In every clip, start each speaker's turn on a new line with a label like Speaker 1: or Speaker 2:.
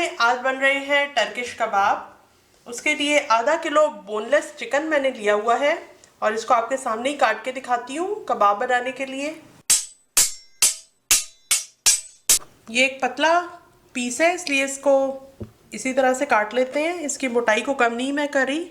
Speaker 1: में आज बन रहे हैं टर्किश कबाब। उसके लिए आधा किलो बोनलेस चिकन मैंने लिया हुआ है और इसको आपके सामने ही काट के दिखाती हूँ कबाब बनाने के लिए। ये एक पतला पीस है इसलिए इसको इसी तरह से काट लेते हैं। इसकी मोटाई को कम नहीं मैं कर रही।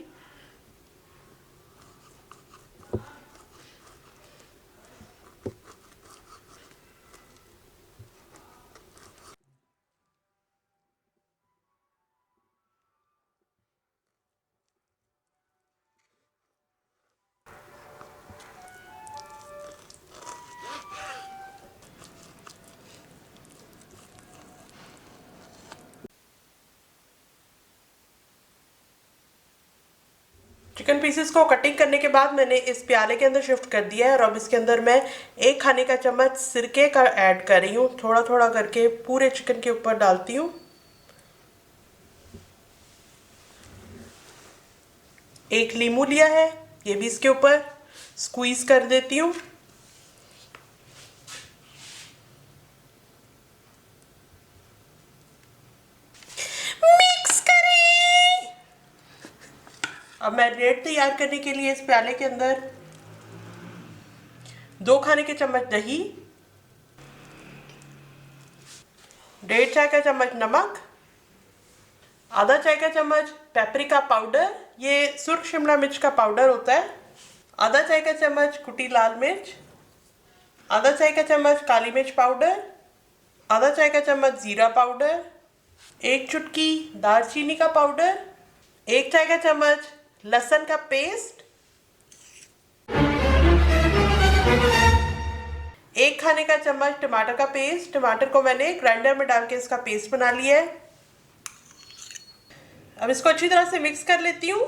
Speaker 1: चिकन पीसेस को कटिंग करने के बाद मैंने इस प्याले के अंदर शिफ्ट कर दिया है और अब इसके अंदर मैं 1 खाने का चम्मच सिरके का ऐड कर रही हूँ। थोड़ा थोड़ा करके पूरे चिकन के ऊपर डालती हूँ। 1 लीमू लिया है, ये भी इसके ऊपर स्क्वीज कर देती हूँ। मिक्स करें। अब मैरिनेट तैयार करने के लिए इस प्याले के अंदर 2 खाने के चम्मच दही, 1.5 चाय का चम्मच नमक, आधा चाय का चम्मच पेपरिका पाउडर, ये सुर्ख शिमला मिर्च का पाउडर होता है, आधा चाय का चम्मच कुटी लाल मिर्च, आधा चाय का चम्मच काली मिर्च पाउडर, आधा चाय का चम्मच जीरा पाउडर, 1 चुटकी दालचीनी का पाउडर, 1 चाय का चम्मच लहसुन का पेस्ट, 1 खाने का चम्मच टमाटर का पेस्ट। टमाटर को मैंने ग्राइंडर में डाल के इसका पेस्ट बना लिया है। अब इसको अच्छी तरह से मिक्स कर लेती हूँ।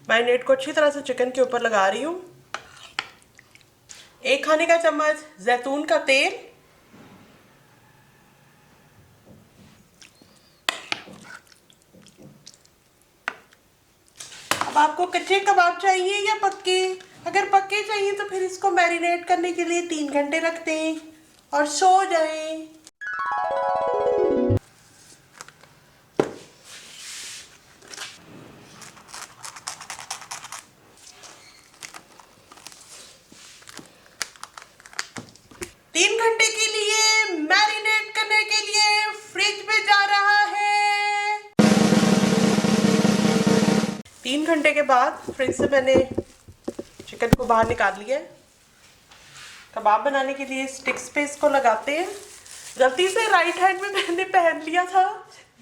Speaker 1: मैरिनेट को अच्छी तरह से चिकन के ऊपर लगा रही हूँ। 1 खाने का चम्मच जैतून का तेल, अब आपको कच्चे कबाब चाहिए या पक्के? अगर पक्के चाहिए तो फिर इसको मैरिनेट करने के लिए 3 घंटे रख दें और सो जाएं। तीन घंटे के लिए मैरिनेट करने के लिए फ्रिज में जा रहा है। 3 घंटे के बाद फ्रिज से मैंने चिकन को बाहर निकाल लिया है। कबाब बनाने के लिए स्टिक्स पे इसको लगाते हैं। गलती से राइट हैंड में मैंने पहन लिया था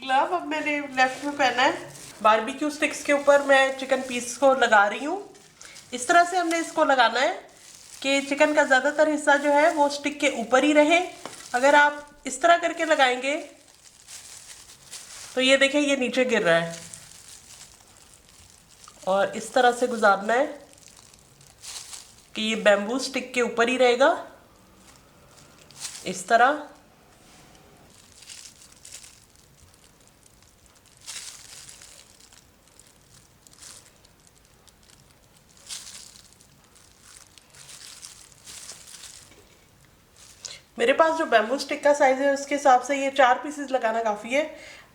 Speaker 1: ग्लव, अब मैंने लेफ्ट में पहना है। बारबेक्यू स्टिक्स के ऊपर मैं चिकन पीस को लगा रही हूँ। इस तरह से हमने इसको लगाना है कि चिकन का ज़्यादातर हिस्सा जो है वो स्टिक के ऊपर ही रहे। अगर आप इस तरह करके लगाएंगे तो ये देखिए ये नीचे गिर रहा है, और इस तरह से गुजारना है कि ये बैम्बू स्टिक के ऊपर ही रहेगा, इस तरह। मेरे पास जो बैम्बू स्टिक का साइज़ है उसके हिसाब से ये 4 पीसेस लगाना काफ़ी है।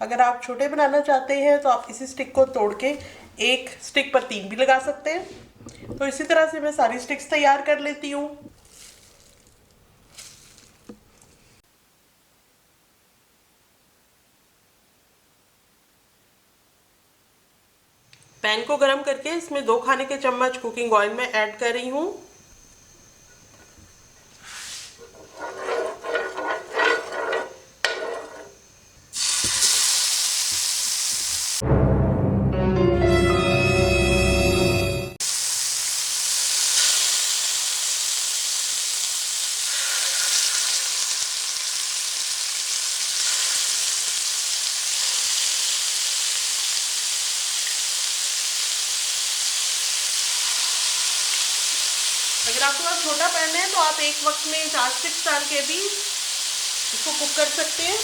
Speaker 1: अगर आप छोटे बनाना चाहते हैं तो आप इसी स्टिक को तोड़ के 1 स्टिक पर 3 भी लगा सकते हैं। तो इसी तरह से मैं सारी स्टिक्स तैयार कर लेती हूँ। पैन को गरम करके इसमें 2 खाने के चम्मच कुकिंग ऑयल में ऐड कर रही हूँ। अगर आपके पास छोटा पैन है तो आप एक वक्त में 4 स्टिक्स डाल के भी इसको कुक कर सकते हैं।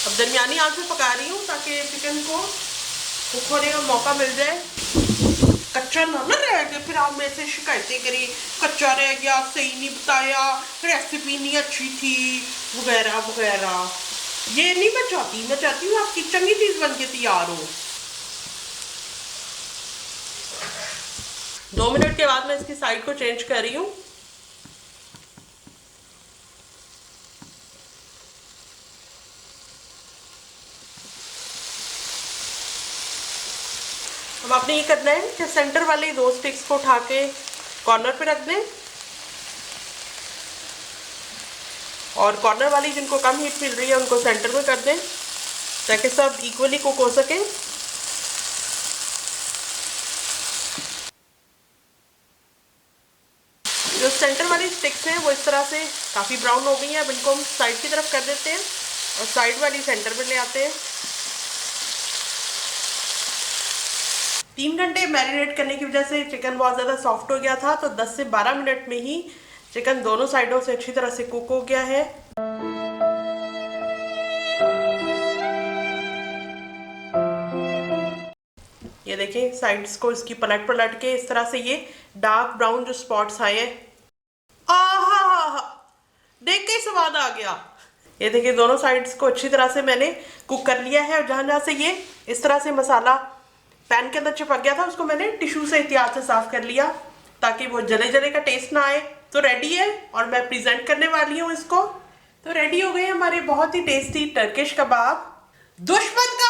Speaker 1: अब दरमियानी आंच में पका रही हूँ ताकि चिकन को कुक होने का मौका मिल जाए, कच्चा ना रह गया। फिर आप मेरे से शिकायतें करें कच्चा रह गया, सही नहीं बताया, रेसिपी नहीं अच्छी थी, वगैरह वगैरह। ये नहीं मैं चाहती हूँ आपकी चंगी चीज बन के तैयार हो। 2 मिनट के बाद मैं इसकी साइड को चेंज कर रही हूँ। अब आपने ये करना है कि सेंटर वाले 2 स्टिक्स को उठा के कॉर्नर पे रख दें, और कॉर्नर वाली जिनको कम हीट मिल रही है उनको सेंटर में कर दें ताकि सब इक्वली कुक हो सके। जो सेंटर वाली स्टिक्स हैं वो इस तरह से काफ़ी ब्राउन हो गई हैं। अब इनको हम साइड की तरफ कर देते हैं और साइड वाली सेंटर में ले आते हैं। 3 घंटे मैरिनेट करने की वजह से चिकन बहुत ज़्यादा सॉफ्ट हो गया था, तो 10 से 12 मिनट में ही चिकन दोनों साइडों से अच्छी तरह से कुक हो गया है। ये देखिए साइड्स को इसकी पलट पलट के इस तरह से ये डार्क ब्राउन जो स्पॉट्स आए हैं, आहा देख के स्वाद आ गया। ये देखिए दोनों साइड्स को अच्छी तरह से मैंने कुक कर लिया है, और जहाँ जहाँ से ये इस तरह से मसाला पैन के अंदर चिपक गया था उसको मैंने टिश्यू से एहतियात से साफ कर लिया ताकि वो जले जले का टेस्ट ना आए। तो रेडी है और मैं प्रेजेंट करने वाली हूँ इसको। तो रेडी हो गए हमारे बहुत ही टेस्टी टर्किश कबाब। दुश्मन का